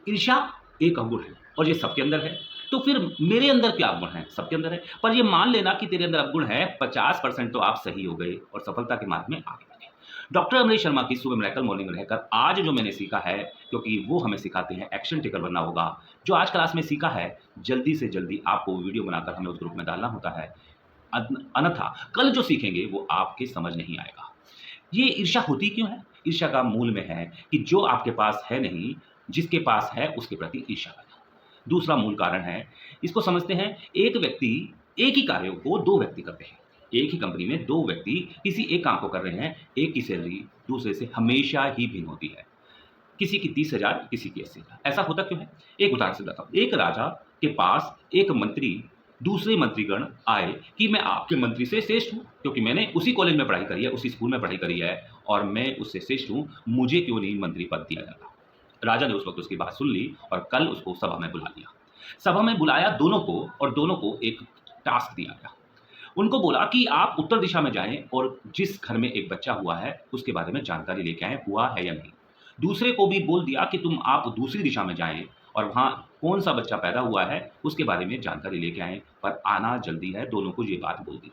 ईर्ष्या एक अवगुण है और ये सबके अंदर है, तो फिर मेरे अंदर क्या अवगुण है? सबके अंदर है। पर ये मान लेना कि तेरे अंदर अवगुण है, 50% तो आप सही हो गए और सफलता के मार्ग में आगे बढ़े। डॉक्टर अमरीश शर्मा की सुबह मिरेकल मॉर्निंग में रहकर आज जो मैंने सीखा है, क्योंकि वो हमें सिखाते हैं एक्शन टेकर बनना होगा। जो आज क्लास में सीखा है, जल्दी से जल्दी आपको वीडियो बनाकर हमें उस ग्रुप में डालना होता है। अन्यथा कल जो सीखेंगे वो आपके समझ नहीं आएगा। ये ईर्ष्या होती क्यों है? ईर्ष्या का मूल में है कि जो आपके पास है नहीं, जिसके पास है उसके प्रति ईर्ष्या करना। दूसरा मूल कारण है, इसको समझते हैं, एक व्यक्ति एक ही कार्य को 2 व्यक्ति करते हैं। एक ही कंपनी में 2 व्यक्ति किसी एक काम को कर रहे हैं, एक की सैलरी दूसरे से हमेशा ही भिन्न होती है। किसी की 30,000, किसी की 80,000। ऐसा होता क्यों है? एक उदाहरण से बताता हूँ। एक राजा के पास एक मंत्री, दूसरे मंत्रीगण आए कि मैं आपके मंत्री से श्रेष्ठ हूँ, क्योंकि मैंने उसी कॉलेज में पढ़ाई करी है, उसी स्कूल में पढ़ाई करी है और मैं उससे श्रेष्ठ हूँ, मुझे क्यों नहीं मंत्री पद दिया जाता? राजा ने उस वक़्त उसकी बात सुन ली और कल उसको सभा में बुला लिया। सभा में बुलाया दोनों को और दोनों को एक टास्क दिया गया। उनको बोला कि आप उत्तर दिशा में जाएँ और जिस घर में एक बच्चा हुआ है, उसके बारे में जानकारी लेके आएँ, हुआ है या नहीं। दूसरे को भी बोल दिया कि तुम आप दूसरी दिशा में जाएँ और वहाँ कौन-सा बच्चा पैदा हुआ है, उसके बारे में जानकारी लेके आएँ, पर आना जल्दी है, दोनों को ये बात बोल दी।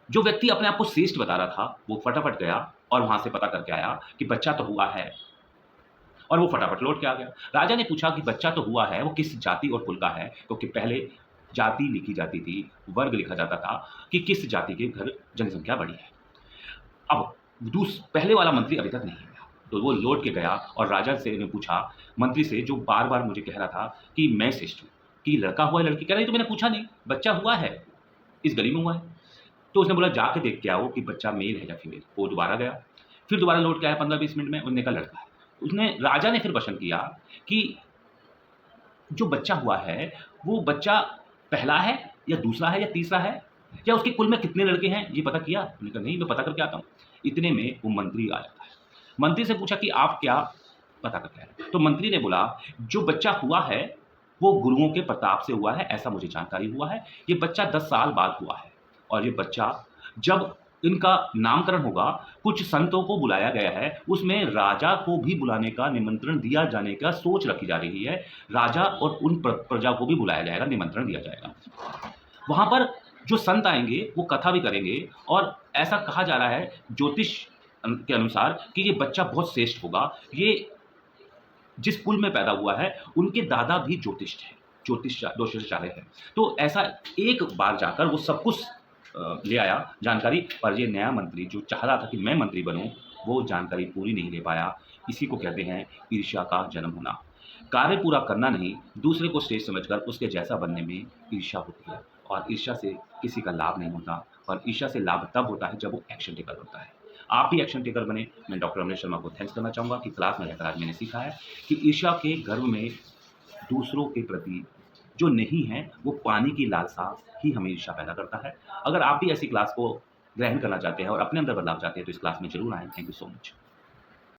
जो व्यक्ति अपने आप को श्रेष्ठ बता रहा था, वो फटाफट गया और वहाँ से पता करके आया कि बच्चा तो हुआ है और वो फटाफट लौट के आ गया। राजा ने पूछा कि बच्चा तो हुआ है, वो किस जाति और कुल का है? क्योंकि पहले जाति लिखी जाती थी, वर्ग लिखा जाता था कि किस जाति के घर जनसंख्या बड़ी है। अब पहले वाला मंत्री अभी तक नहीं आया, तो वो लौट के गया और राजा से ने पूछा, मंत्री से जो बार-बार मुझे कह रहा था कि मैं श्रेष्ठ हूँ, कि लड़का हुआ है, लड़की? कह रहा, ये तो मैंने पूछा नहीं, बच्चा हुआ है, इस गली में हुआ है। तो उसने बोला जाके देख के आओ कि बच्चा मेल है या फीमेल। वो दोबारा गया, फिर दोबारा लौट के आया 15-20 मिनट में, उसने कहा लड़का है। उसने राजा ने फिर वचन किया कि जो बच्चा हुआ है, वो बच्चा पहला है या दूसरा है या तीसरा है? या उसके कुल में कितने लड़के हैं, ये पता किया? उसने कहा नहीं, मैं पता करके आता हूँ। इतने में वो मंत्री आ जाता है। मंत्री से पूछा कि आप क्या पता करके आए? तो मंत्री ने बोला, जो बच्चा हुआ है, वो गुरुओं के प्रताप से हुआ है, ऐसा मुझे जानकारी हुआ है। ये बच्चा 10 साल बाद हुआ है और ये बच्चा जब इनका नामकरण होगा, कुछ संतों को बुलाया गया है, उसमें राजा को भी बुलाने का निमंत्रण दिया जाने का सोच रखी जा रही है। राजा और उन प्रजा को भी बुलाया जाएगा, निमंत्रण दिया जाएगा। वहाँ पर जो संत आएँगे, वो कथा भी करेंगे और ऐसा कहा जा रहा है ज्योतिष के अनुसार कि ये बच्चा बहुत श्रेष्ठ होगा। ये जिस कुल में पैदा हुआ है, उनके दादा भी ज्योतिष हैं, ज्योतिषाचार्य हैं। तो ऐसा एक बार जाकर वो सब कुछ ले आया जानकारी, पर ये नया मंत्री जो चाह रहा था कि मैं मंत्री बनूँ, वो जानकारी पूरी नहीं ले पाया। इसी को कहते हैं ईर्ष्या का जन्म होना। कार्य पूरा करना नहीं, दूसरे को श्रेष्ठ समझकर उसके जैसा बनने में ईर्ष्या होती है और ईर्ष्या से किसी का लाभ नहीं होता और ईर्ष्या से लाभ तब होता है जब वो एक्शन टेकर होता है। आप भी एक्शन टेकर बने। मैं डॉक्टर अमरेश शर्मा को थैंक्स करना चाहूँगा कि क्लास में रहकर आज मैंने सीखा है कि ईर्ष्या के गर्भ में दूसरों के प्रति जो नहीं है, वो पाने की लालसा ही हमें ईर्ष्या पैदा करता है। अगर आप भी ऐसी क्लास को ग्रहण करना चाहते हैं और अपने अंदर बदलाव चाहते हैं, तो इस क्लास में ज़रूर आएँ। Thank you so much.